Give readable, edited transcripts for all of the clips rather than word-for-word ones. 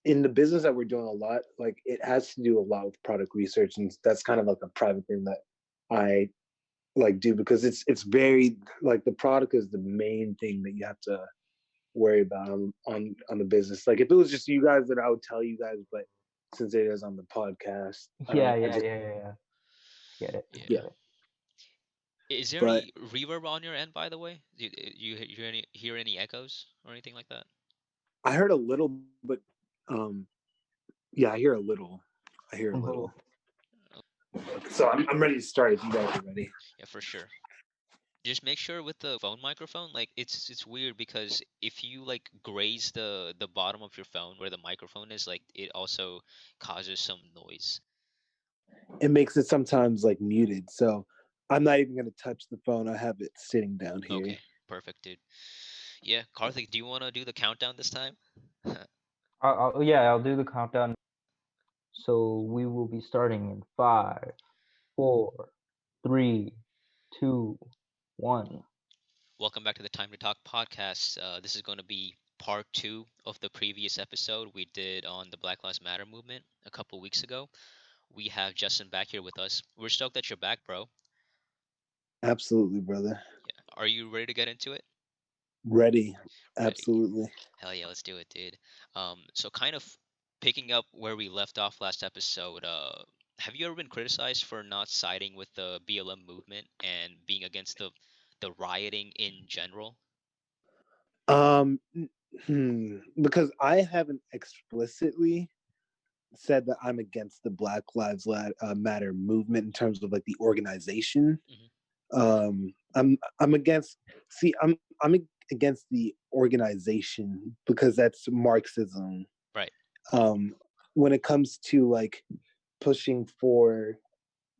in the business that we're doing a lot, like it has to do a lot with product research, and that's kind of like a private thing that I like do because it's very like the product is the main thing that you have to worry about on the business. Like if it was just you guys, then I would tell you guys, but since it is on the podcast, I Yeah, don't. I yeah, just yeah, yeah, yeah. Get it, yeah. Yeah. get it. Is there But any reverb on your end, by the way? Do you hear any echoes or anything like that? I heard a little, but um, yeah, I hear a little. I hear a little. Oh, So I'm ready to start if you guys are ready. Yeah, for sure. Just make sure with the phone microphone, like it's weird because if you like graze the bottom of your phone where the microphone is, like it also causes some noise. It makes it sometimes like muted. So I'm not even gonna touch the phone. I have it sitting down here. Okay, perfect, dude. Yeah, Karthik, do you want to do the countdown this time? yeah, I'll do the countdown. So we will be starting in five, four, three, two, one. Welcome back to the Time to Talk podcast. This is going to be part two of the previous episode we did on the Black Lives Matter movement a couple weeks ago. We have Justin back here with us. We're stoked that you're back, bro. Absolutely, brother. Yeah. Are you ready to get into it? Ready. Ready. Absolutely. Hell yeah, let's do it, dude. So kind of picking up where we left off last episode, have you ever been criticized for not siding with the BLM movement and being against the rioting in general? Um, because I haven't explicitly said that I'm against the Black Lives Matter movement in terms of like the organization. Hmm. I'm against. See, I'm against the organization because that's Marxism. Right. Um, when it comes to like pushing for,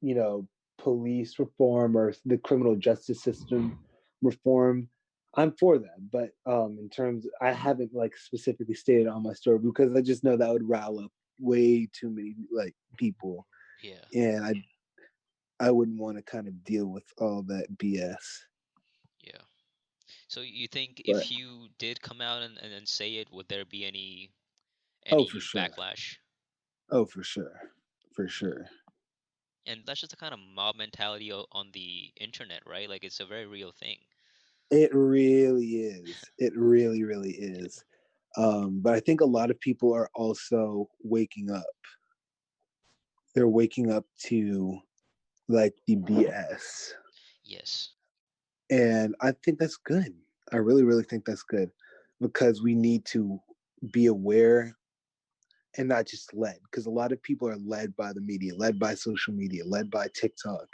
you know, police reform or the criminal justice system reform, I'm for that. But in terms, I haven't like specifically stated on my story because I just know that would rile up way too many like people, Yeah. and I wouldn't want to kind of deal with all that BS. Yeah. So you think But if you did come out and say it, would there be any oh, for any sure. backlash? Oh, for sure. For sure. And that's just the kind of mob mentality on the internet, right? Like it's a very real thing. It really is. It really, really is. But I think a lot of people are also waking up. They're waking up to like the BS. Yes. And I think that's good. I really, really think that's good because we need to be aware and not just led, because a lot of people are led by the media, led by social media, led by TikTok,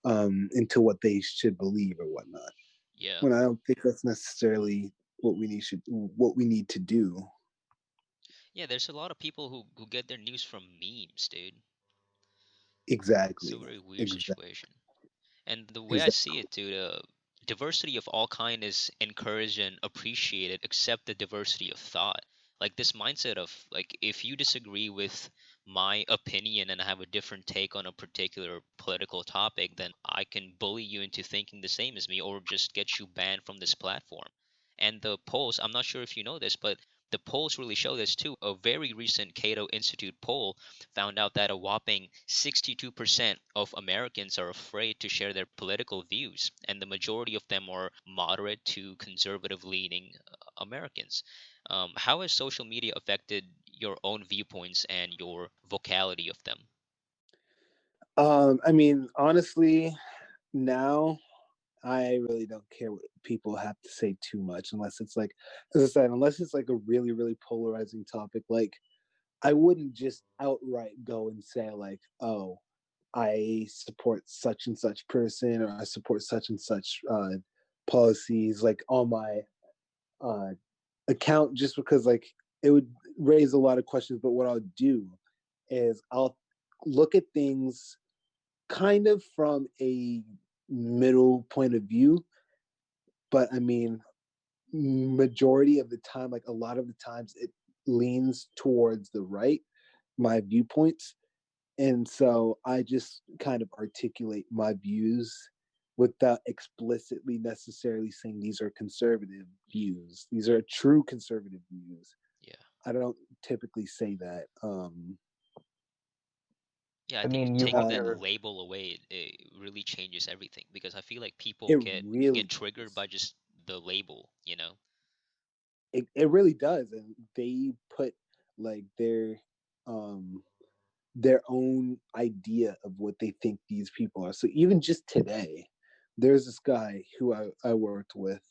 into what they should believe or whatnot. Yeah. When I don't think that's necessarily what we need to do. Yeah, there's a lot of people who get their news from memes, dude. It's a Exactly. very weird Exactly. situation. And the way I Exactly. see it, dude, diversity of all kind is encouraged and appreciated, except the diversity of thought. Like this mindset of like, if you disagree with my opinion and I have a different take on a particular political topic, then I can bully you into thinking the same as me, or just get you banned from this platform. And the polls, I'm not sure if you know this, but the polls really show this too. A very recent Cato Institute poll found out that a whopping 62% of Americans are afraid to share their political views, and the majority of them are moderate to conservative leaning Americans. How has social media affected your own viewpoints and your vocality of them? I mean, honestly, now I really don't care what people have to say too much, unless it's like, as I said, unless it's like a really, really polarizing topic. Like, I wouldn't just outright go and say like, "Oh, I support such and such person," or "I support such and such policies," like on my uh, account, just because like it would raise a lot of questions. But what I'll do is I'll look at things kind of from a middle point of view. But I mean, majority of the time, like a lot of the times, it leans towards the right, my viewpoints. And so I just kind of articulate my views without explicitly necessarily saying these are conservative Mm. views. These are true conservative views. Yeah. I don't typically say that. Yeah, I I think mean, you taking that are. label away, it really changes everything because I feel like people It get really triggered does. by just the label, you know? It really does, and they put like um their own idea of what they think these people are. So even just today, there's this guy who I worked with,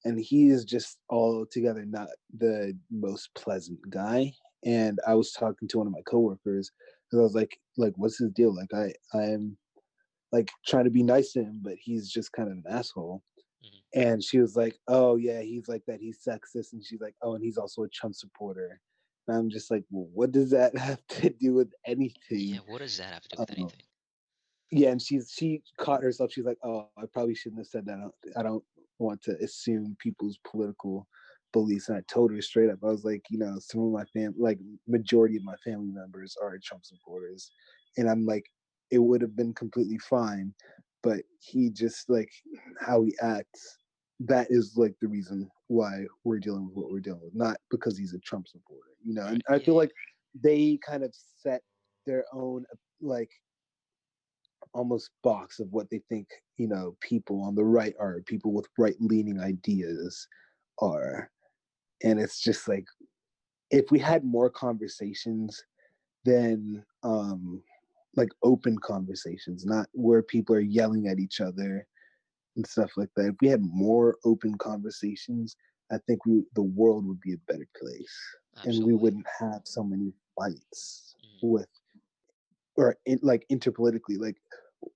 and he is just altogether not the most pleasant guy. And I was talking to one of my coworkers, and I was like, what's his deal? Like, I'm like trying to be nice to him, but he's just kind of an asshole. Hmm. And she was like, oh yeah, he's like that. He's sexist. And she's like, oh, and he's also a Trump supporter. And I'm just like, well, what does that have to do with Yeah, anything? what does that have to do with Um, anything? yeah, and she caught herself. She's like, "Oh, I probably shouldn't have said that. I don't want to assume people's political beliefs." And I told her straight up. I was like, some of my like majority of my family members are Trump supporters, and I'm like, it would have been completely fine, but he just like how he acts. That is like the reason why we're dealing with what we're dealing with, not because he's a Trump supporter. And Right. I Yeah, feel yeah. like they kind of set their own like almost box of what they think people on the right are, people with right leaning ideas are. And it's just like, if we had more conversations, then like open conversations, not where people are yelling at each other and stuff like that. If we had more open conversations, I think the world would be a better place, and we Absolutely. wouldn't have so many fights Hmm. with like interpolitically, like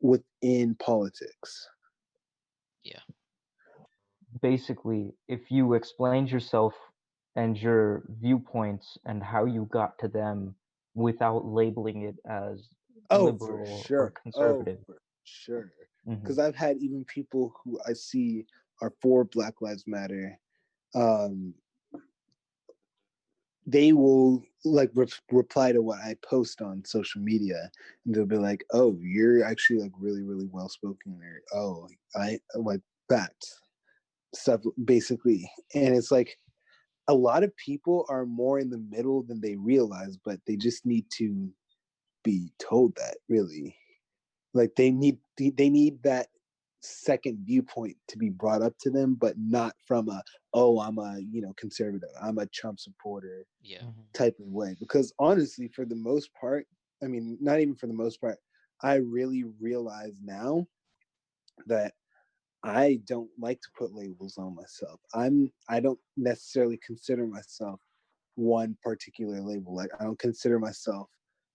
within politics. Yeah. Basically, if you explained yourself and your viewpoints and how you got to them without labeling it as Oh, for liberal or sure. Oh, conservative. for sure. Hmm. Because I've had even people who I see are for Black Lives Matter. Um, they will like reply to what I post on social media, and they'll be like, "Oh, you're actually like really, really well spoken," or "Oh, I like that stuff," basically. And it's like a lot of people are more in the middle than they realize, but they just need to be told that, really. Like they need that second viewpoint to be brought up to them, but not from a, oh, I'm a conservative, I'm a Trump supporter Yeah. Hmm. type of way. Because honestly, for the most part, I mean, not even for the most part, I really realize now that I don't like to put labels on myself. I don't necessarily consider myself one particular label. Like, I don't consider myself,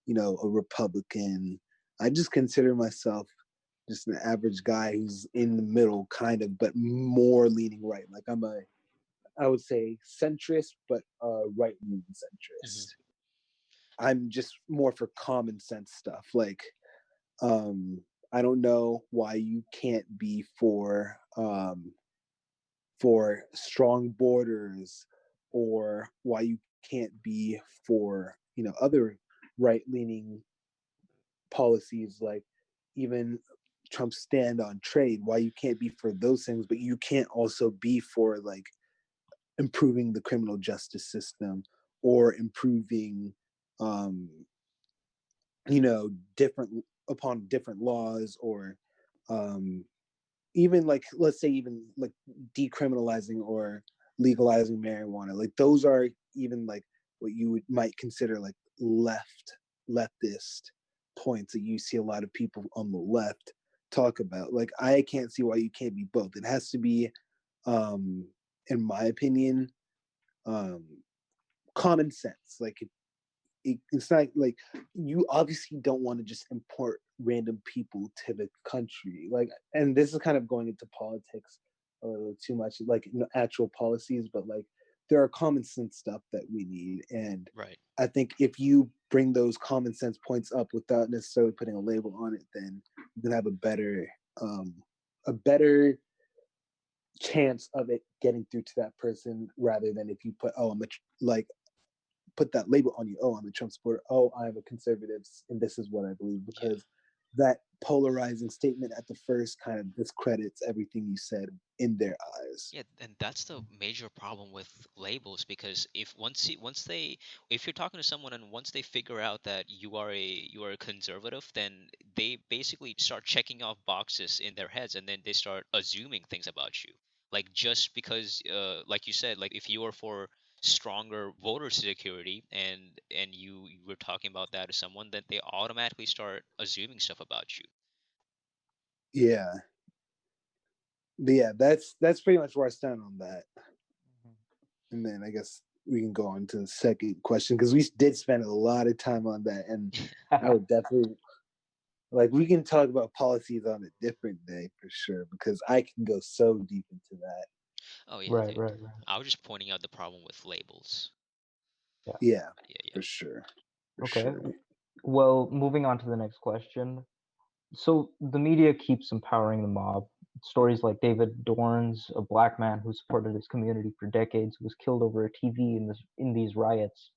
a Republican. I just consider myself just an average guy who's in the middle, kind of, but more leaning right. Like, I would say centrist, but right leaning Hmm. centrist. I'm just more for common sense stuff. Like, um, I don't know why you can't be for strong borders, or why you can't be for other right leaning policies, like even Trump's stand on trade, why you can't be for those things, but you can't also be for like improving the criminal justice system, or improving um different upon different laws, or um even like, let's say, even like decriminalizing or legalizing marijuana. Like, those are even like what you might consider like leftist points that you see a lot of people on the left talk about. Like, I can't see why you can't be both. It has to be, um in my opinion, um common sense. Like, it's not like, you obviously don't want to just import random people to the country. Like, and this is kind of going into politics a little too much, like actual policies, but like, there are common sense stuff that we need. And Right. I think if you bring those common sense points up without necessarily putting a label on it, then you can have um a better chance of it getting through to that person, rather than if you put, oh, like, put that label on you. Oh, I'm a Trump supporter. Oh, I'm a conservative, and this is what I believe. Yeah. Because that polarizing statement at the first kind of discredits everything you said in their eyes. Yeah, and that's the major problem with labels, because if you're talking to someone and once they figure out that you are a conservative, then they basically start checking off boxes in their heads, and then they start assuming things about you. Like, just because, like you said, like if you are for stronger voter security, and you were talking about that to someone, then they automatically start assuming stuff about you. Yeah. But yeah, that's pretty much where I stand on that. And then I guess we can go on to the second question because we did spend a lot of time on that, and I would definitely like we can talk about policies on a different day for sure because I can go so deep into that. Oh yeah, Right, right, right. I was just pointing out the problem with labels. Yeah. Yeah, Yeah, yeah. for sure, for Okay. sure. Well, moving on to the next question. So the media keeps empowering the mob. Stories like David Dorn's, a black man who supported his community for decades, was killed over a TV in these riots.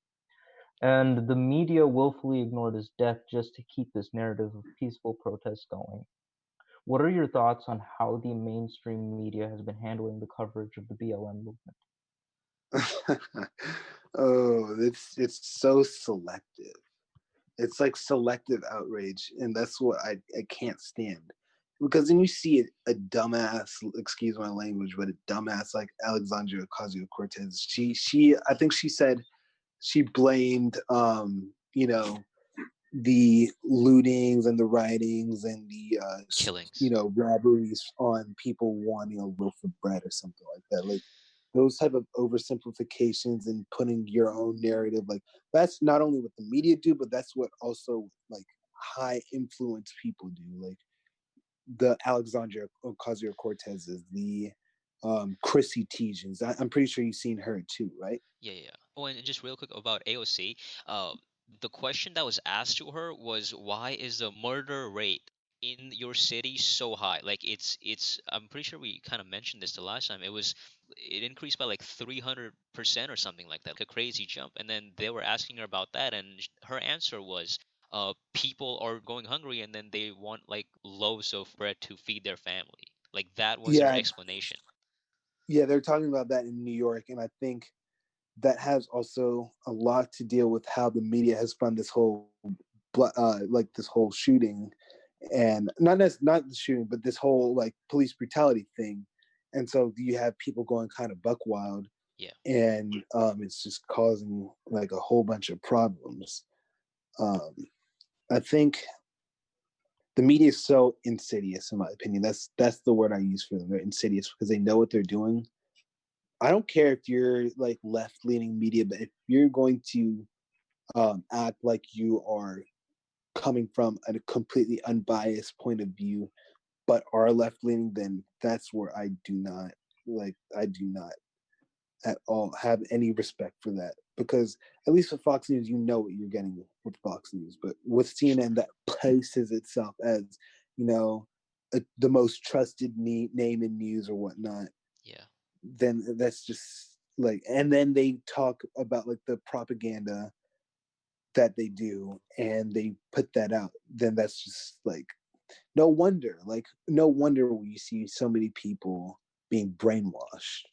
And the media willfully ignored his death just to keep this narrative of peaceful protest going. What are your thoughts on how the mainstream media has been handling the coverage of the BLM movement? Oh, it's so selective. It's like selective outrage, and that's what I can't stand. Because then you see a dumbass, excuse my language, but a dumbass like Alexandria Ocasio Cortez. She I think she said she blamed the lootings and the rioting and the Killings. robberies on people wanting a loaf of bread or something like that. Like those type of oversimplifications and putting your own narrative, like that's not only what the media do, but that's what also like high influence people do. Like the Alexandria Ocasio Cortez's, the Chrissy Teigens. I'm pretty sure you've seen her too, right? Yeah, yeah. Oh, and just real quick about AOC. Uh, the question that was asked to her was, why is the murder rate in your city so high? Like, it's. I'm pretty sure we kind of mentioned this the last time. It increased by like 300% or something like that, like a crazy jump. And then they were asking her about that, and her answer was, people are going hungry, and then they want like loaves of bread to feed their family. Like, that was her Yeah, explanation. yeah, they're talking about that in New York, and I think that has also a lot to deal with how the media has funded this whole like this whole shooting, and not the shooting, but this whole like police brutality thing. And so you have people going kind of buck wild, Yeah. and it's just causing like a whole bunch of problems. um, I think the media is so insidious, in my opinion. That's the word I use for them. They're insidious because they know what they're doing. I don't care if you're like left leaning media, but if you're going to act like you are coming from a completely unbiased point of view, but are left leaning, then that's where I do not at all have any respect for that. Because at least with Fox News, you know what you're getting with Fox News. But with CNN, that places itself as, you know, the most trusted name in news or whatnot, Yeah. then that's just like, and then they talk about like the propaganda that they do and they put that out, then that's just like no wonder we see so many people being brainwashed.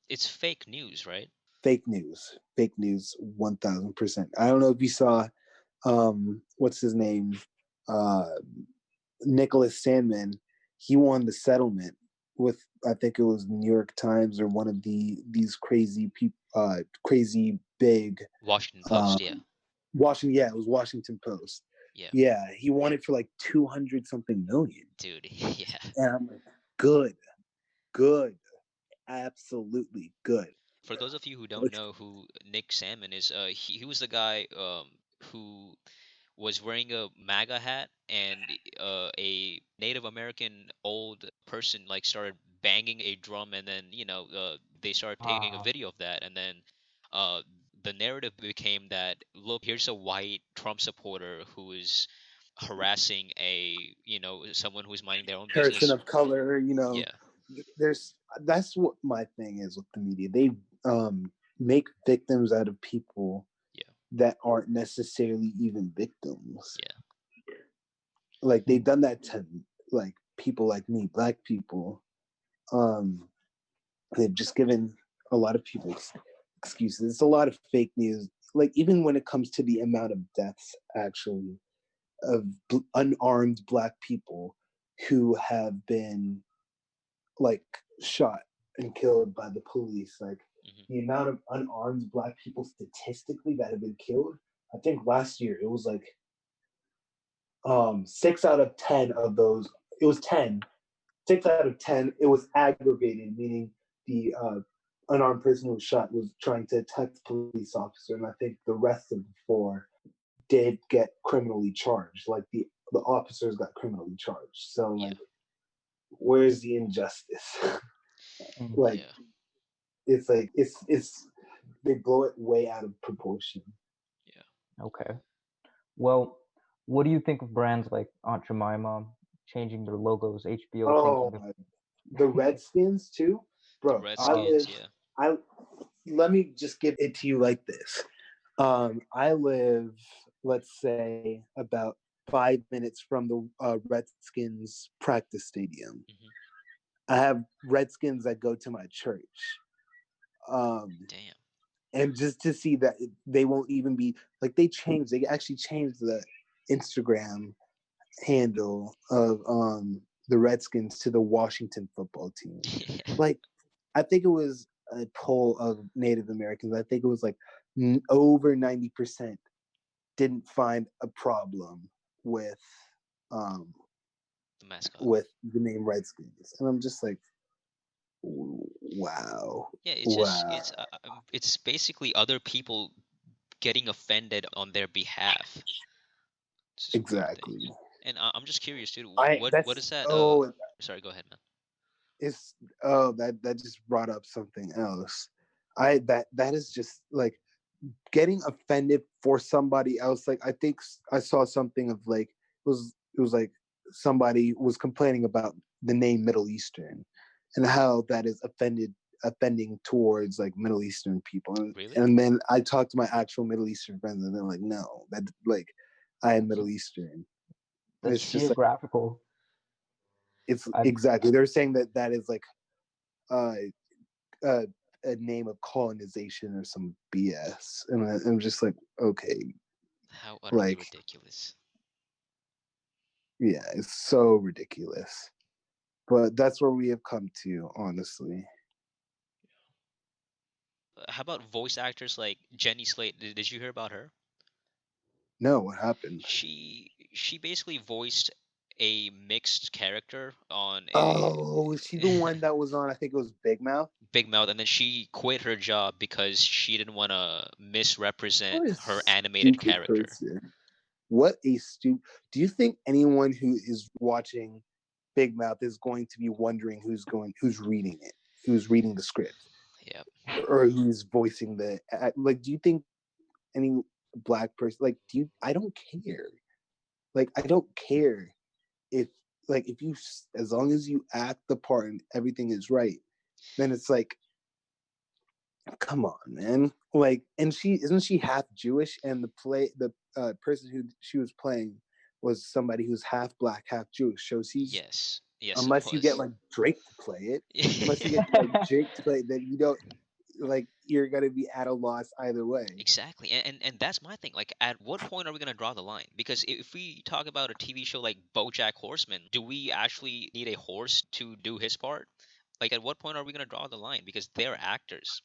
It's fake news, right? Fake news 1000%. I don't know if you saw what's his name, uh Nicholas Sandman. He won the settlement with, I think it was New York Times or one of these crazy people, crazy big Washington um Post, yeah. Washington, yeah, it was Washington Post. Yeah. Yeah, he won it for like 200 something million. Dude, yeah. And I'm like, good, good, absolutely good. For those of you who don't Which, know who Nick Salmon is, he was the guy who was wearing a MAGA hat, and a Native American old person like started banging a drum, and then they started taking a Ah, video of that, and then uh, the narrative became that, look, here's a white Trump supporter who is harassing someone who's minding their own person business. of color, Yeah, there's that's what my thing is with the media. They make victims out of people yeah, that aren't necessarily even victims. yeah. Like they've done that to like people like me, black people. They've just given a lot of people excuses. It's a lot of fake news. Like even when it comes to the amount of deaths, actually, of unarmed black people who have been like shot and killed by the police. Like Hmm. the amount of unarmed black people statistically that have been killed. I think last year it was like 6 out of 10 of those. It was 10. 6 out of 10. It was aggravated, meaning the unarmed person who was shot was trying to attack the police officer, and I think the rest of the four did get criminally charged. Like the officers got criminally charged. So Yeah. like, where's the injustice? Mm. Like Yeah. it's they blow it way out of proportion. Yeah. Okay. Well, what do you think of brands like Aunt Jemima changing their logos, HBO Oh, thinking of the Redskins too, The bro. Redskins. Yeah. I let me just give it to you like this. I live, let's say, about 5 minutes from the Redskins practice stadium. Hmm. I have Redskins that go to my church. Um, Damn. and just to see that they won't even be like they actually changed the Instagram handle of the Redskins to the Washington football team. Like I think it was a poll of Native Americans. I think it was like over 90% didn't find a problem with um The mascot. with the name Redskins, and I'm just like, wow, Yeah. It's just wow, it's basically other people getting offended on their behalf. It's just a weird thing. exactly. And I'm just curious, dude. I What that's is that? oh Sorry. Go ahead, man. it's that just brought up something else. That is just like getting offended for somebody else. Like I think I saw something of like it was like somebody was complaining about the name Middle Eastern and how that is offending towards like Middle Eastern people. Really? And then I talked to my actual Middle Eastern friends and they're like, no, that like I am that's Middle Eastern. And that's it's just like geographical. it's I exactly they're saying that that is like uh uh, a name of colonization or some BS. And I'm just like, okay, How utterly like, ridiculous. yeah, it's so ridiculous. But that's where we have come to, honestly. How about voice actors like Jenny Slate? Did you hear about her? No, what happened? She basically voiced a mixed character on a Oh, is she the one that was on? I think it was Big Mouth. Big Mouth, and then she quit her job because she didn't want to misrepresent What a her animated stupid character. person. What a stupid. Do you think anyone who is watching Big Mouth is going to be wondering who's reading it, who's reading the script, Yep. or who's voicing the like? Do you think any black person like? Do you? I don't care. Like I don't care if if you as long as you act the part and everything is right, then it's like, come on, man. Like, and she isn't she half Jewish, and the person who she was playing was somebody who's half black, half Jewish. So she's Yes. Yes, it unless you get was. like Drake to play it, unless you get like Drake to play it, then you don't like you're gonna be at a loss either way. Exactly, and that's my thing. Like, at what point are we gonna draw the line? Because if we talk about a TV show like BoJack Horseman, do we actually need a horse to do his part? Like, at what point are we gonna draw the line? Because they're actors.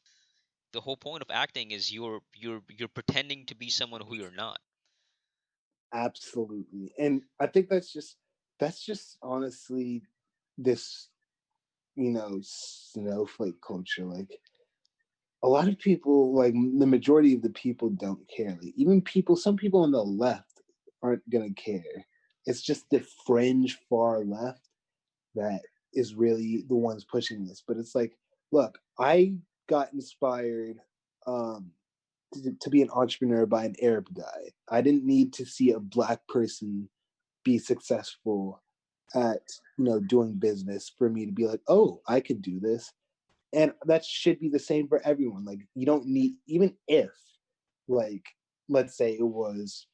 The whole point of acting is you're pretending to be someone who you're not. Absolutely, and I think that's just honestly this snowflake culture. Like a lot of people, like the majority of the people don't care. Like, even some people on the left aren't gonna care. It's just the fringe far left that is really the ones pushing this. But it's like, look, I got inspired um, to be an entrepreneur by an Arab guy. I didn't need to see a black person be successful at doing business for me to be like, oh, I could do this. And that should be the same for everyone. Like you don't need, even if like let's say it was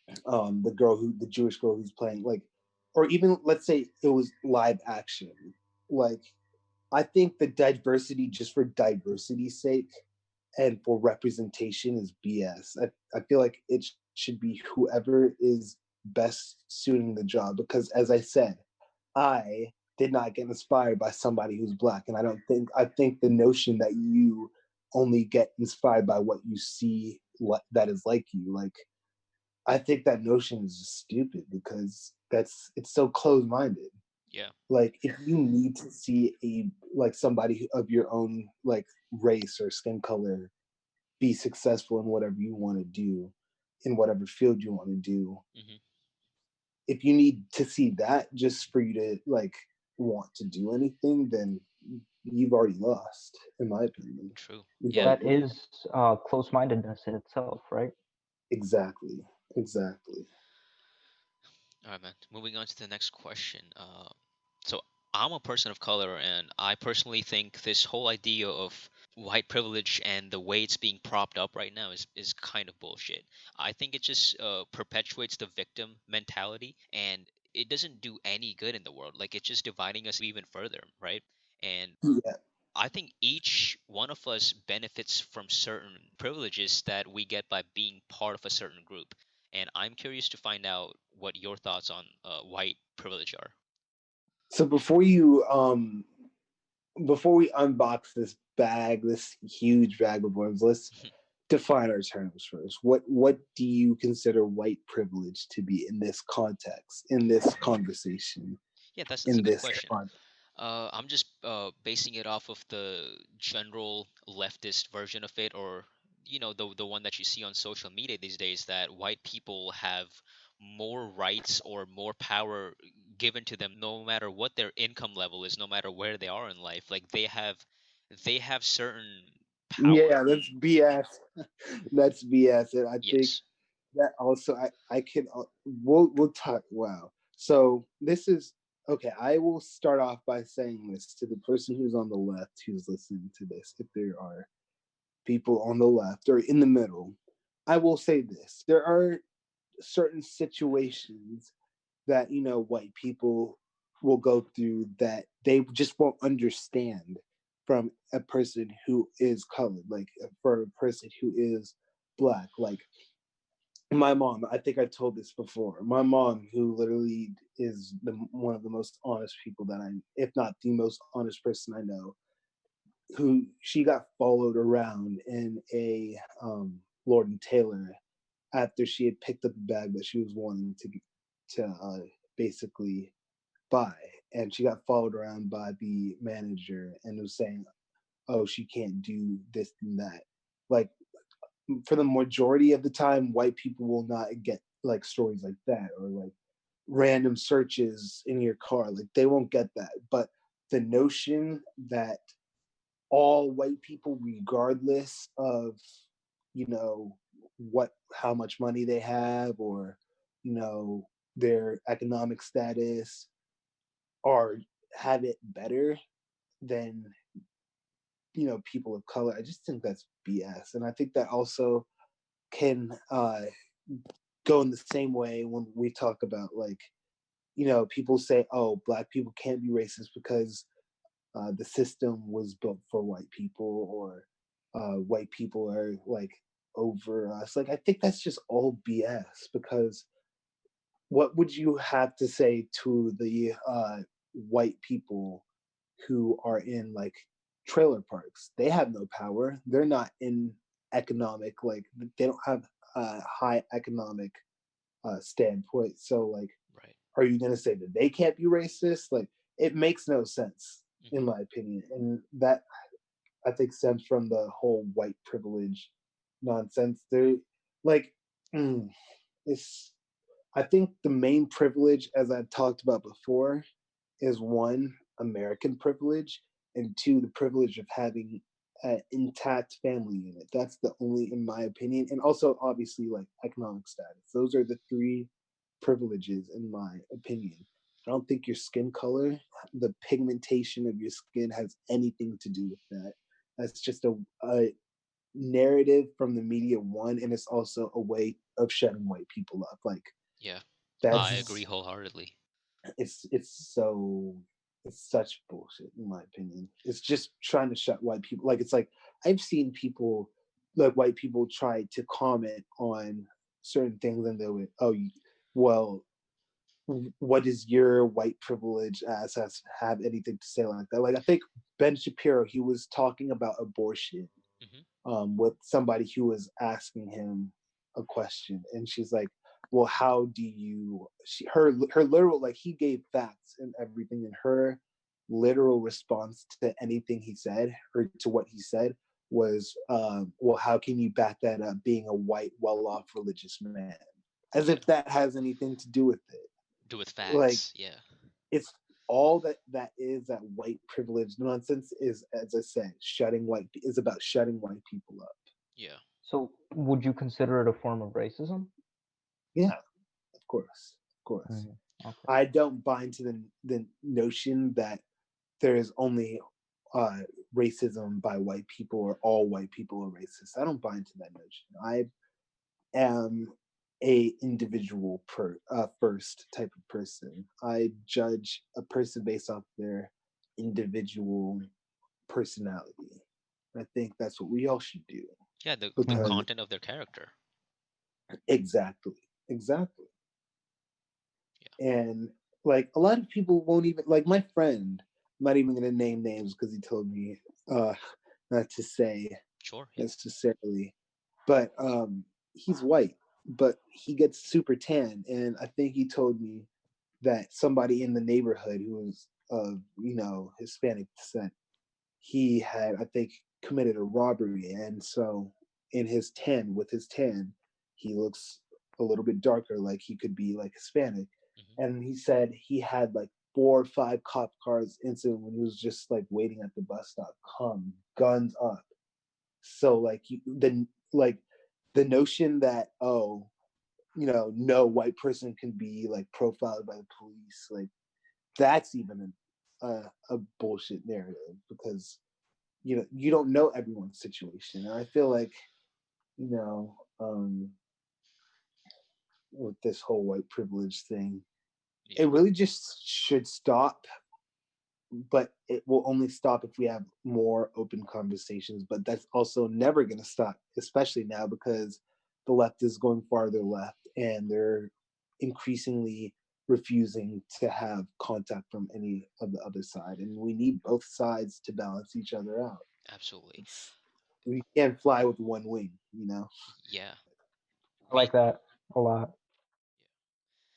the Jewish girl who's playing, like, or even let's say it was live action. Like, I think the diversity just for diversity's sake and for representation is BS. I feel like it should be whoever is best suiting the job, because as I said, I did not get inspired by somebody who's black, and I think the notion that you only get inspired by what you see that is like you, like, I think that notion is just stupid, because it's so closed minded. Yeah. Like, if you need to see somebody of your own, like, race or skin color be successful in whatever you want to do, in whatever field you want to do, Hmm. if you need to see that just for you to, like, want to do anything, then you've already lost, in my opinion. True. You've Yeah. already That lost. is close-mindedness in itself, right? Exactly. Exactly. All right, man. Moving on to the next question. So I'm a person of color, and I personally think this whole idea of white privilege and the way it's being propped up right now is kind of bullshit. I think it just perpetuates the victim mentality, and it doesn't do any good in the world. Like, it's just dividing us even further, right? And Yeah. I think each one of us benefits from certain privileges that we get by being part of a certain group. And I'm curious to find out what your thoughts on white privilege are. So before we unbox this huge bag of worms, let's define our terms first. What do you consider white privilege to be in this context, in this conversation, Yeah, that's a in good this question. context? I'm just basing it off of the general leftist version of it, or the one that you see on social media these days, that white people have more rights or more power given to them, no matter what their income level is, no matter where they are in life. Like, they have certain power. Yeah, that's BS. That's BS, and I think Yes. that also I can we'll talk. Wow. So this is okay. I will start off by saying this to the person who's on the left who's listening to this. If there are people on the left or in the middle, I will say this: there are certain situations that white people will go through that they just won't understand from a person who is colored, like for a person who is black. Like my mom, I think I told this before. My mom, who literally is one of the most honest people that if not the most honest person I know, who she got followed around in a Lord and Taylor after she had picked up a bag that she was wanting to basically buy, and she got followed around by the manager and was saying, "Oh, she can't do this and that." Like, for the majority of the time, white people will not get like stories like that, or like random searches in your car. Like, they won't get that. But the notion that all white people, regardless of you know how much money they have, or you know their economic status, or have it better than people of color, I just think that's BS. And I think that also can go in the same way when we talk about, like, people say, oh, black people can't be racist because the system was built for white people, or white people are like over us. Like, I think that's just all BS, because what would you have to say to the white people who are in like trailer parks? They have no power. They're not in economic, like, they don't have a high economic standpoint. So, like, Right. are you going to say that they can't be racist? Like, it makes no sense, in Hmm. my opinion. And that, I think, stems from the whole white privilege nonsense. They're like, mm, it's I think the main privilege, as I talked about before, is one, American privilege, and two, the privilege of having an intact family unit. That's the only, in my opinion, and also obviously like economic status. Those are the three privileges, in my opinion. I don't think your skin color, the pigmentation of your skin, has anything to do with that. That's just a narrative from the media, one, and it's also a way of shutting white people up. Like Yeah, I agree that's wholeheartedly. it's such bullshit in my opinion. It's just trying to shut white people. Like it's like I've seen people, like white people, try to comment on certain things and they would, well, what does your white privilege as has have anything to say like that? Like I think Ben Shapiro, he was talking about abortion Hmm. with somebody who was asking him a question, and she's like, "Well, how do you?" Her literal, like, he gave facts and everything, and her literal response to anything he said or to what he said was, "Well, how can you back that up? Being a white, well-off religious man, as Yeah, if that has anything to do with it." do with Like facts. Yeah, it's all that is that white privilege nonsense is, as I said, is about shutting white people up. yeah. So, would you consider it a form of racism? Yeah, of course, of course. Mm, okay. I don't buy into the notion that there is only uh, racism by white people or all white people are racist. I don't buy into that notion. I am a individual first type of person. I judge a person based off their individual personality. I think that's what we all should do Yeah, the Hmm. because content of their character. exactly, exactly. Yeah, And like a lot of people won't even, like my friend, I'm not even gonna name names because he told me uh not to say sure. Yeah. necessarily, but he's white, but he gets super tan, and I think he told me that somebody in the neighborhood who was of Hispanic descent, he had, I think, committed a robbery, and so with his tan, he looks a little bit darker, like he could be like Hispanic. Hmm. And he said he had like 4 or 5 cop cars incident when he was just like waiting at the bus stop, come guns up. So like the notion that, no white person can be like profiled by the police, like that's even a bullshit narrative, because you don't know everyone's situation. And I feel like, you know um with this whole white privilege thing, Yeah, it really just should stop, but it will only stop if we have more open conversations. But that's also never going to stop, especially now, because the left is going farther left and they're increasingly refusing to have contact from any of the other side, and we need both sides to balance each other out. absolutely. We can't fly with one wing. Yeah. I like that a lot.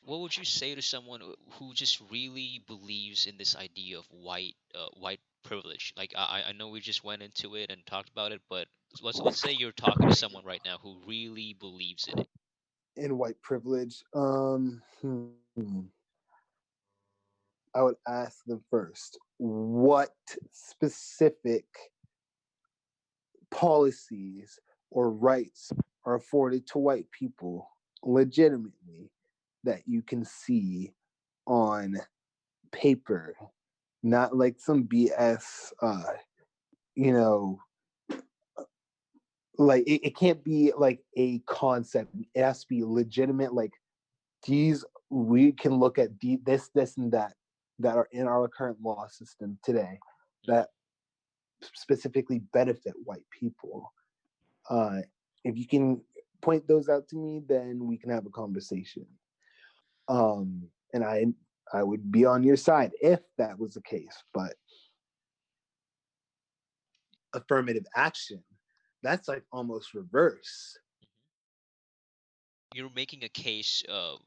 What would you say to someone who just really believes in this idea of white privilege? Like I know we just went into it and talked about it, but let's say you're talking to someone right now who really believes in it. In white privilege, I would ask them first, what specific policies or rights are afforded to white people legitimately that you can see on paper, not like some BS. You know, like it can't be like a concept. It has to be legitimate. Like these, we can look at this, and that are in our current law system today Hmm. that specifically benefit white people. Uh, if you can point those out to me, then we can have a conversation. And I would be on your side if that was the case. But affirmative action, that's like almost reverse. You're making a case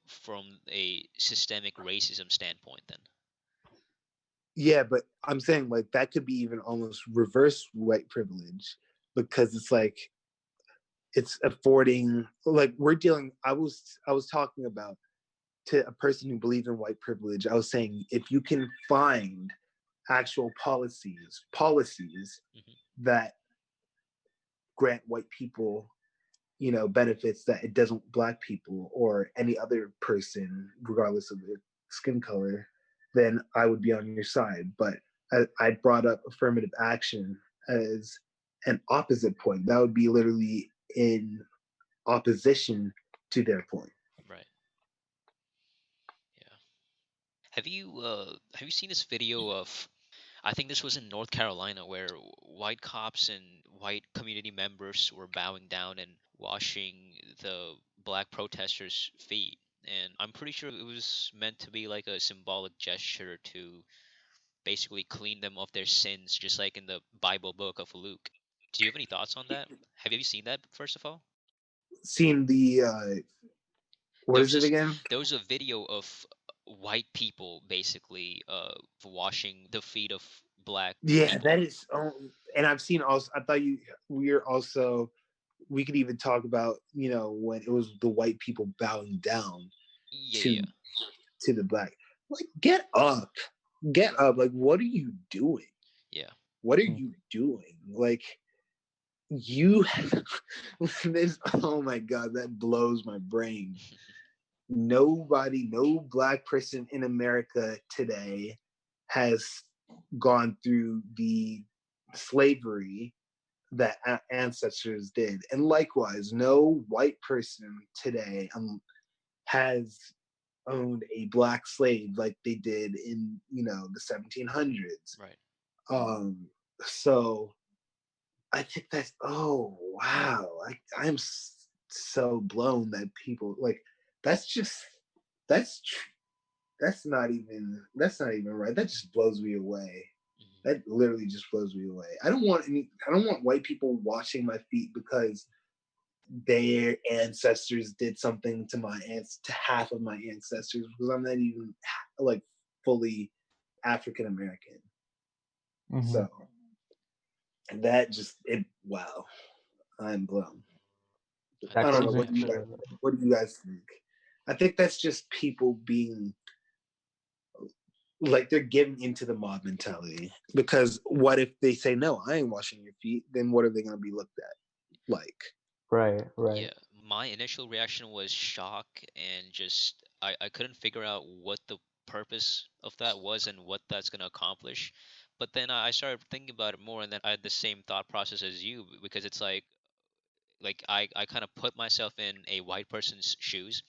from a systemic racism standpoint, then. Yeah, but I'm saying like that could be even almost reverse white privilege, because it's like it's affording, like we're dealing. I was talking about, to a person who believes in white privilege, I was saying if you can find actual policies Hmm. that grant white people, benefits that it doesn't black people or any other person, regardless of their skin color, then I would be on your side. But I brought up affirmative action as an opposite point. That would be literally in opposition to their point. Right. Yeah. Have you seen this video of, I think this was in North Carolina, where white cops and white community members were bowing down and washing the black protesters' feet. And I'm pretty sure it was meant to be like a symbolic gesture to basically clean them of their sins, just like in the Bible book of Luke. Do you have any thoughts on that? Have you seen that, first of all? Seeing the what There is was it just again? there was a video of white people basically washing the feet of black Yeah, people. that is. And I've seen also. I thought we're also. We could even talk about when it was the white people bowing down Yeah, to yeah, the black. Like, get up! Like, what are you doing? yeah. What are Mm. you doing? Like, you. This. Oh my god, that blows my brain. Nobody, no black person in America today has gone through the slavery that ancestors did. And likewise, no white person today has owned a black slave like they did in, the 1700s. Right. So I think that's, oh, wow. I'm so blown that people like, that's just, that's that's not even right. That just blows me away. Hmm. That literally just blows me away. I don't want white people washing my feet because their ancestors did something to to half of my ancestors, because I'm not even like fully African American. Mm-hmm. So that just it wow. I'm blown. I That I think don't so know. goes too, What do you actually. guys into what do you guys think? I think that's just people being like they're giving into the mob mentality. Because what if they say no, I ain't washing your feet? Then what are they going to be looked at like? right, right. Yeah, my initial reaction was shock and just I couldn't figure out what the purpose of that was and what that's gonna accomplish. But then I started thinking about it more, and then I had the same thought process as you, because it's like I kind of put myself in a white person's shoes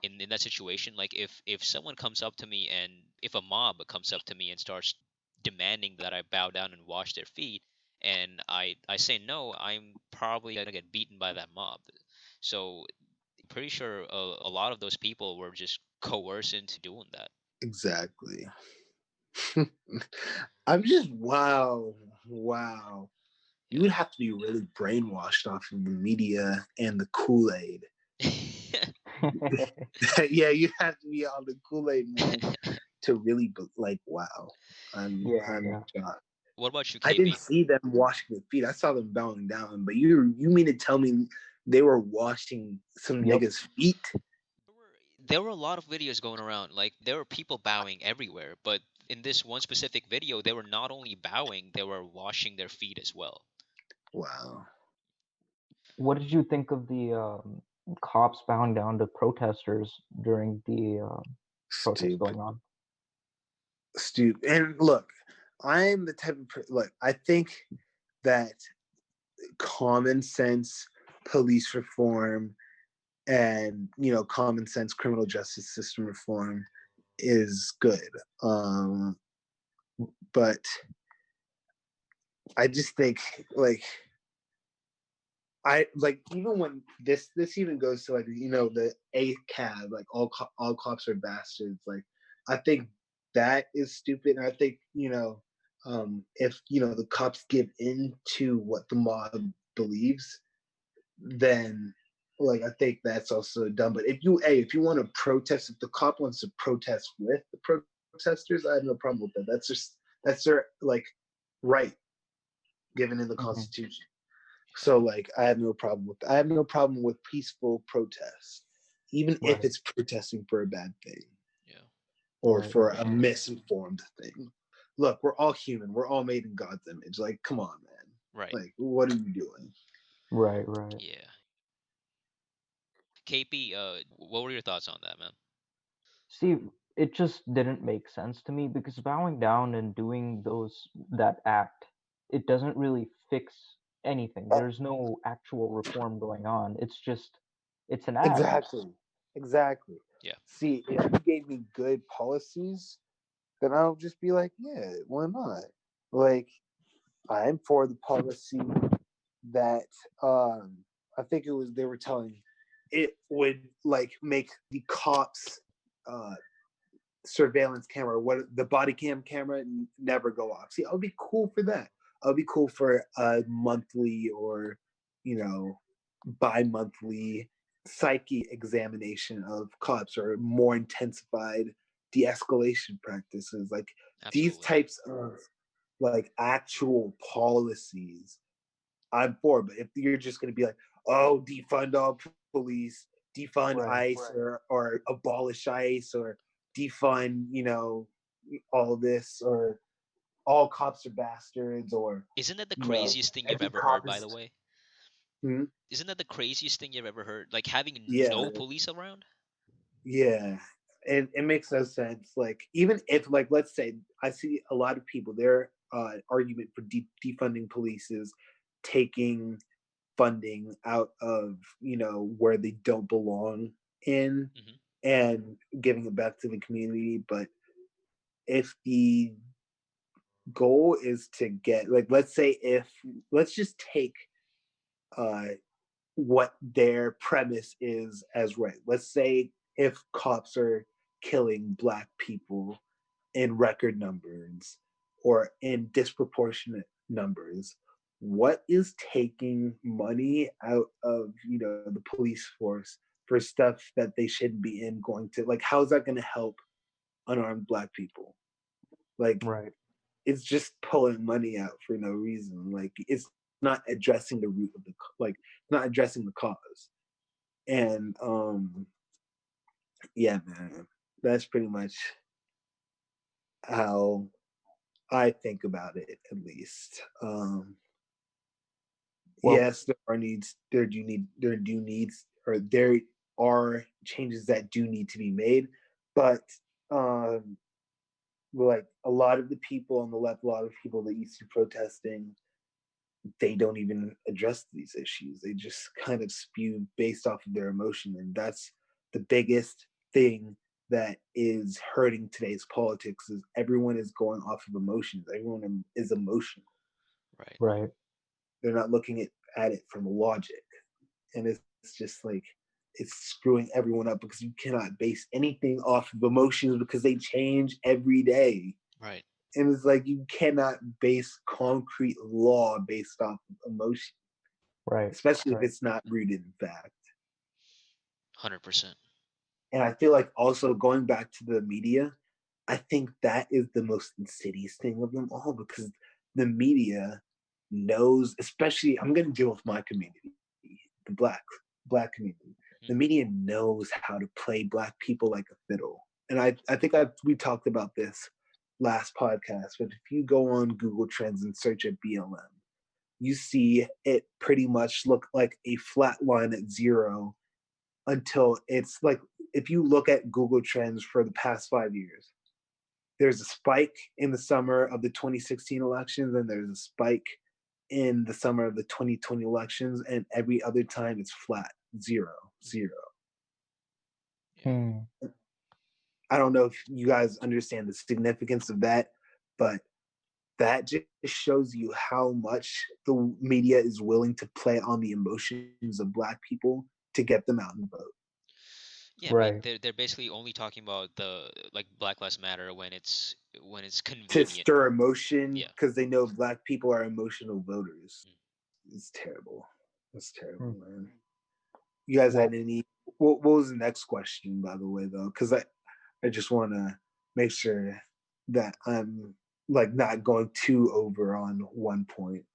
in that situation. Like if someone comes up to me, and if a mob comes up to me and starts demanding that I bow down and wash their feet, and I say no, I'm probably gonna get beaten by that mob. So pretty sure a lot of those people were just coerced into doing that. Exactly. I'm just wow. You would have to be really brainwashed off of the media and the Kool-Aid. Yeah. Yeah, you have to be on the Kool-Aid man to really like wow. Yeah, I'm yeah. shocked. What about you, I didn't KP? see them washing their feet. I saw them bowing down. But you mean to tell me they were washing some Yep. niggas' feet? There were a lot of videos going around. Like there were people bowing everywhere, but in this one specific video, they were not only bowing, they were washing their feet as well. Wow. What did you think of the cops bowing down to protesters during the protests Stupid. going on? Stupid. And look, I'm the type of look, I think that common sense police reform and common sense criminal justice system reform is good. But I just think like I like even when this even goes to like the ACAB, like all cops are bastards. Like I think that is stupid, and I think if the cops give in to what the mob believes, then like I think that's also dumb. But if you want to protest, if the cop wants to protest with the protesters, I have no problem with that. That's their like right given in the Hmm. Constitution. So like I have no problem with peaceful protest, even if Right, it's protesting for a bad thing Yeah. or right, for right, a misinformed thing. Look, we're all human. We're all made in God's image. Like, come on, man. Right. Like, what are you doing? right, right. Yeah. KP, what were your thoughts on that, man? See, it just didn't make sense to me because bowing down and doing that act, it doesn't really fix anything. There's no actual reform going on. It's just It's an ad. Exactly. Exactly. Yeah. See, if you gave me good policies, then I'll just be like, yeah, why not? Like, I'm for the policy that I think it was they were telling it would like make the cops uh surveillance camera, what the body camera never go off. See, I'll be cool for that. I'll be cool for a monthly or, you know, bi-monthly psyche examination of cops or more intensified de-escalation practices. Like these Absolutely. types of like actual policies I'm for. But if you're just going to be like, oh, defund all police, defund Right. ICE, or abolish ICE, or defund, all this, or all cops are bastards, or Isn't that the craziest thing you've every ever heard, cop by the is. way? Hmm? Isn't that the craziest thing you've ever heard? Like having Yeah, no police around? yeah. And it makes no sense. Like, even if, like, let's say I see a lot of people, their argument for defunding police is taking funding out of where they don't belong in Hmm. and giving it back to the community. But if the goal is to get, like, let's say, if let's just take uh what their premise is as right. Let's say if cops are killing black people in record numbers or in disproportionate numbers, what is taking money out of the police force for stuff that they shouldn't be in, going to, like, how's that going to help unarmed black people? Like, Right. it's just pulling money out for no reason. Like, it's not addressing the root of not addressing the cause. And yeah, man, that's pretty much how I think about it, at least. Well, Yes, there do needs, or there are changes that do need to be made, but um, like a lot of the people on the left, a lot of people that you see protesting, they don't even address these issues. They just kind of spew based off of their emotion, and that's the biggest thing that is hurting today's politics. Is everyone is going off of emotions. Everyone is emotional. Right. right. They're not looking at it from logic, and it's just like it's screwing everyone up because you cannot base anything off of emotions because they change every day. Right. And it's like you cannot base concrete law based off of emotion, Right. especially if it's not rooted in fact. 100%. And I feel like also going back to the media, I think that is the most insidious thing of them all, because the media knows, especially I'm going to deal with my community, the black community. Hmm. The media knows how to play black people like a fiddle. And I think we talked about this last podcast, but if you go on Google Trends and search at BLM, you see it pretty much look like a flat line at zero until it's like, if you look at Google Trends for the past 5 years, there's a spike in the summer of the 2016 elections, and there's a spike in the summer of the 2020 elections, and every other time it's flat, zero, zero. Yeah. Hmm. I don't know if you guys understand the significance of that, but that just shows you how much the media is willing to play on the emotions of black people to get them out and vote. Yeah, I mean Right. they're basically only talking about the like Black Lives Matter when it's To convenient. stir emotion Yeah. because they know black people are emotional voters. Mm. It's terrible. It's Hmm. terrible, man. You guys Well, had any? What was the next question, by the way, though? Because I just want to make sure that I'm like not going too over on one point.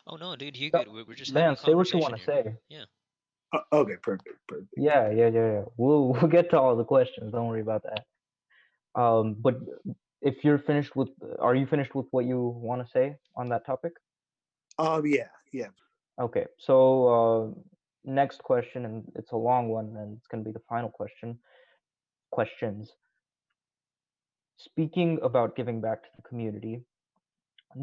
Oh no, dude, you no, good. We're just having man, a say what you conversation want to here. say. Yeah. Okay, perfect, perfect. Yeah, yeah, yeah, yeah. We'll get to all the questions. Don't worry about that. But if you're finished with, are you finished with what you want to say on that topic? Yeah, yeah. Okay. So next question, and it's a long one, and it's gonna be the final question. Questions. Speaking about giving back to the community,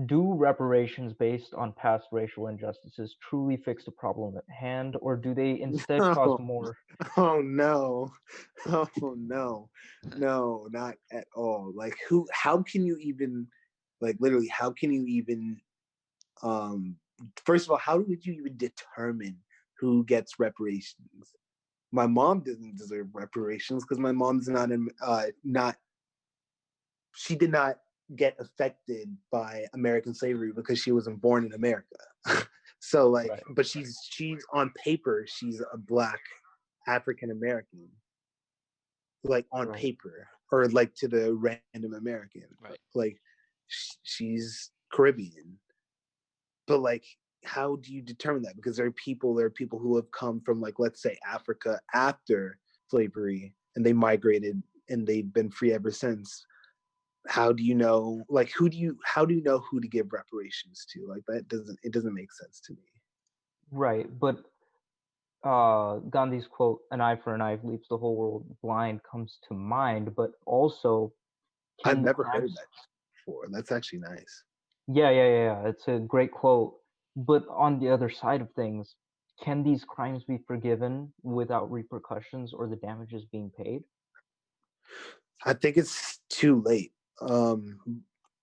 Do reparations based on past racial injustices truly fix the problem at hand, or do they instead cause No. more? Oh no. Oh no. No, not at all. Like how can you even, like, literally, how can you even, um first of all, how would you even determine who gets reparations? My mom doesn't deserve reparations because my mom's not she did not get affected by American slavery because she wasn't born in America. So like, Right. but she's on paper, she's a black African American, like on Right. paper, or like to the random American, Right. like she's Caribbean. But like, how do you determine that? Because there are people who have come from, like, let's say Africa after slavery, and they migrated and they've been free ever since. How do you know, like, how do you know who to give reparations to? Like, it doesn't make sense to me. Right. But Gandhi's quote, "An eye for an eye leaves the whole world blind," comes to mind. But also, I've can the never heard crimes? that before. That's actually nice. Yeah. It's a great quote. But on the other side of things, can these crimes be forgiven without repercussions or the damages being paid? I think it's too late.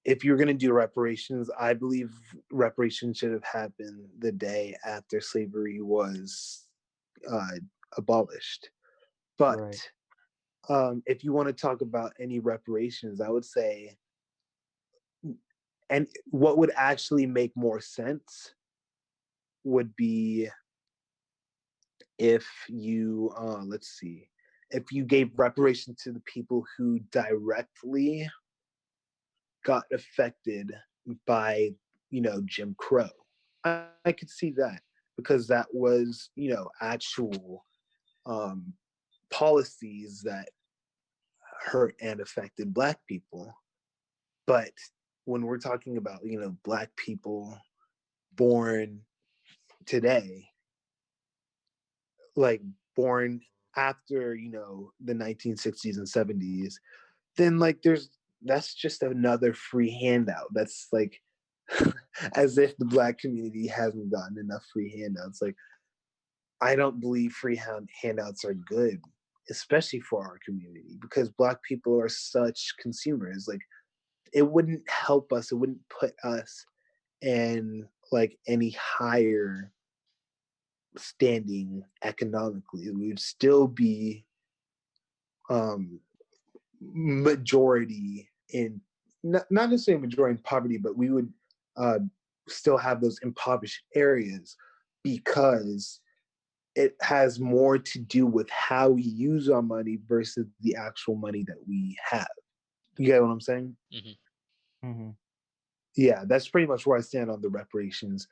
If you're going to do reparations, I believe reparations should have happened the day after slavery was uh, abolished. But Right. if you want to talk about any reparations, I would say, and what would actually make more sense would be if you, let's see, if you gave reparations to the people who directly got affected by, Jim Crow. I could see that, because that was, actual um, policies that hurt and affected Black people. But when we're talking about, Black people born today, like born after, the 1960s and 70s, then like that's just another free handout. That's like as if the Black community hasn't gotten enough free handouts. Like, I don't believe handouts are good, especially for our community, because Black people are such consumers. Like, it wouldn't help us, it wouldn't put us in like any higher standing economically. We would still be um majority in, not necessarily majority in poverty, but we would uh, still have those impoverished areas, because it has more to do with how we use our money versus the actual money that we have. You get what I'm saying? Hmm. Hmm. Yeah, that's pretty much where I stand on the reparations.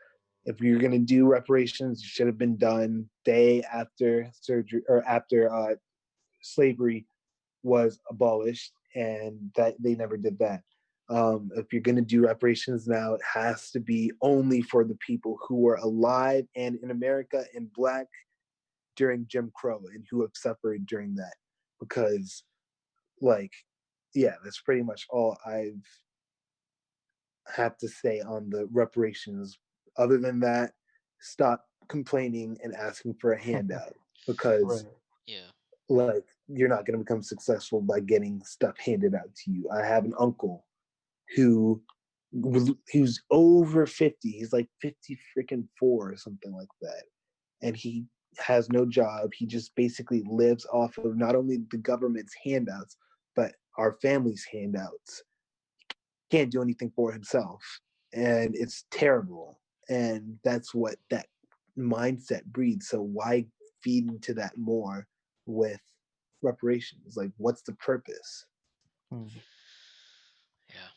If you're gonna do reparations, it should have been done day after surgery, or after slavery was abolished, and that they never did that. If you're going to do reparations now, it has to be only for the people who were alive and in America and Black during Jim Crow and who have suffered during that. Because, like, yeah, that's pretty much all I've had to say on the reparations. Other than that, stop complaining and asking for a handout, because, Right. Yeah. like, you're not going to become successful by getting stuff handed out to you. I have an uncle who who's over 50. He's like 50 freaking 4 or something like that. And he has no job. He just basically lives off of not only the government's handouts, but our family's handouts. Can't do anything for himself. And it's terrible. And that's what that mindset breeds. So why feed into that more with reparations? Like, what's the purpose? Hmm. Yeah.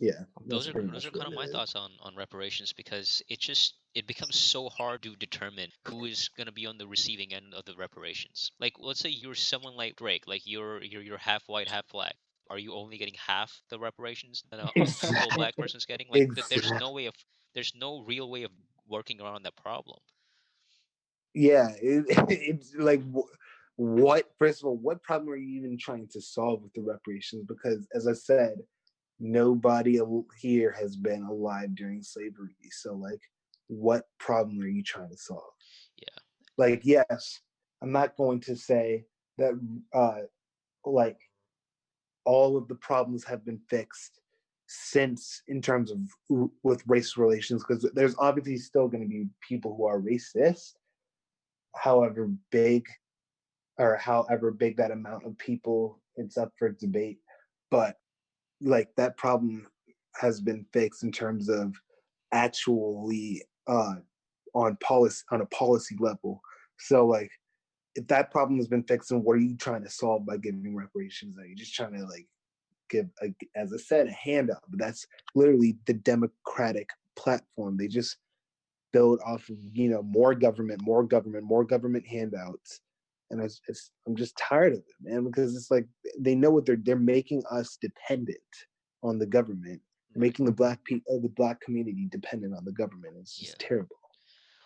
Yeah, those that's are pretty those much are what kind of it my is. thoughts on reparations, because it becomes so hard to determine who is going to be on the receiving end of the reparations. Like, let's say you're someone like Drake, like you're half white, half Black. Are you only getting half the reparations that a full Black person's getting? Like, there's Exactly. no way of there's no real way of working around that problem. Yeah, it's like, what? First of all, what problem are you even trying to solve with the reparations? Because, as I said, nobody here has been alive during slavery. So like, what problem are you trying to solve? Yeah. Like, yes, I'm not going to say that like all of the problems have been fixed since in terms of with race relations, because there's obviously still going to be people who are racist, however big that amount of people, it's up for debate. But like that problem has been fixed in terms of actually on a policy level. So like, if that problem has been fixed, then what are you trying to solve by giving reparations? Are you just trying to like give, as I said, a handout? But that's literally the Democratic platform. They just build off of more government, more government handouts, and I'm just tired of it, man. Because it's like they know what they're making us dependent on the government, Right. making the the black community dependent on the government. It's Yeah. just terrible.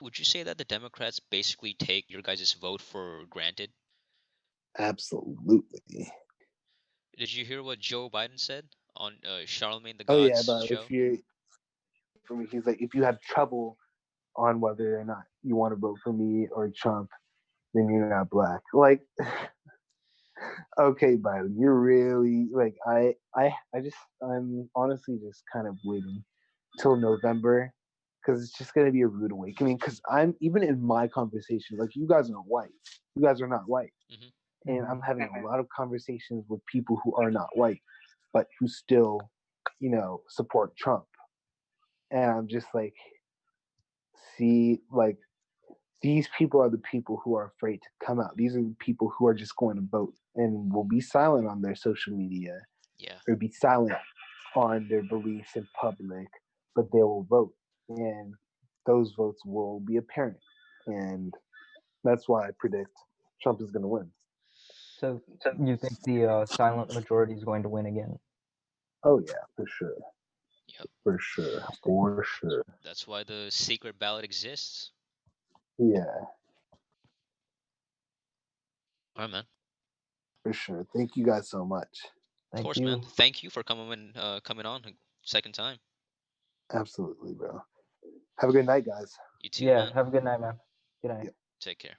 Would you say that the Democrats basically take your guys' vote for granted? Absolutely. Did you hear what Joe Biden said on Charlemagne the Oh yeah, God's but if show? you for me, he's like, if you have trouble on whether or not you want to vote for me or Trump, then you're not black. Like, okay, Biden, you're really like, I'm honestly just kind of waiting till November, because it's just gonna be a rude awakening. Because I'm even in my conversation, like, you guys are white, you guys are not white, Hmm. and I'm having a lot of conversations with people who are not white, but who still, support Trump, and I'm just like, see, like, these people are the people who are afraid to come out. These are the people who are just going to vote and will be silent on their social media, Yeah. or be silent on their beliefs in public, but they will vote. And those votes will be apparent. And that's why I predict Trump is going to win. So you think the silent majority is going to win again? Oh, yeah, for sure. Yep. For sure. Interesting. For sure. That's why the secret ballot exists. Yeah, All right, man. for sure. Thank you guys so much. Of Thank course, man. you. Thank you for coming on a second time. Absolutely, bro. Have a good night, guys. You too, Yeah, man. have a good night, man. Good night. Yep. Take care.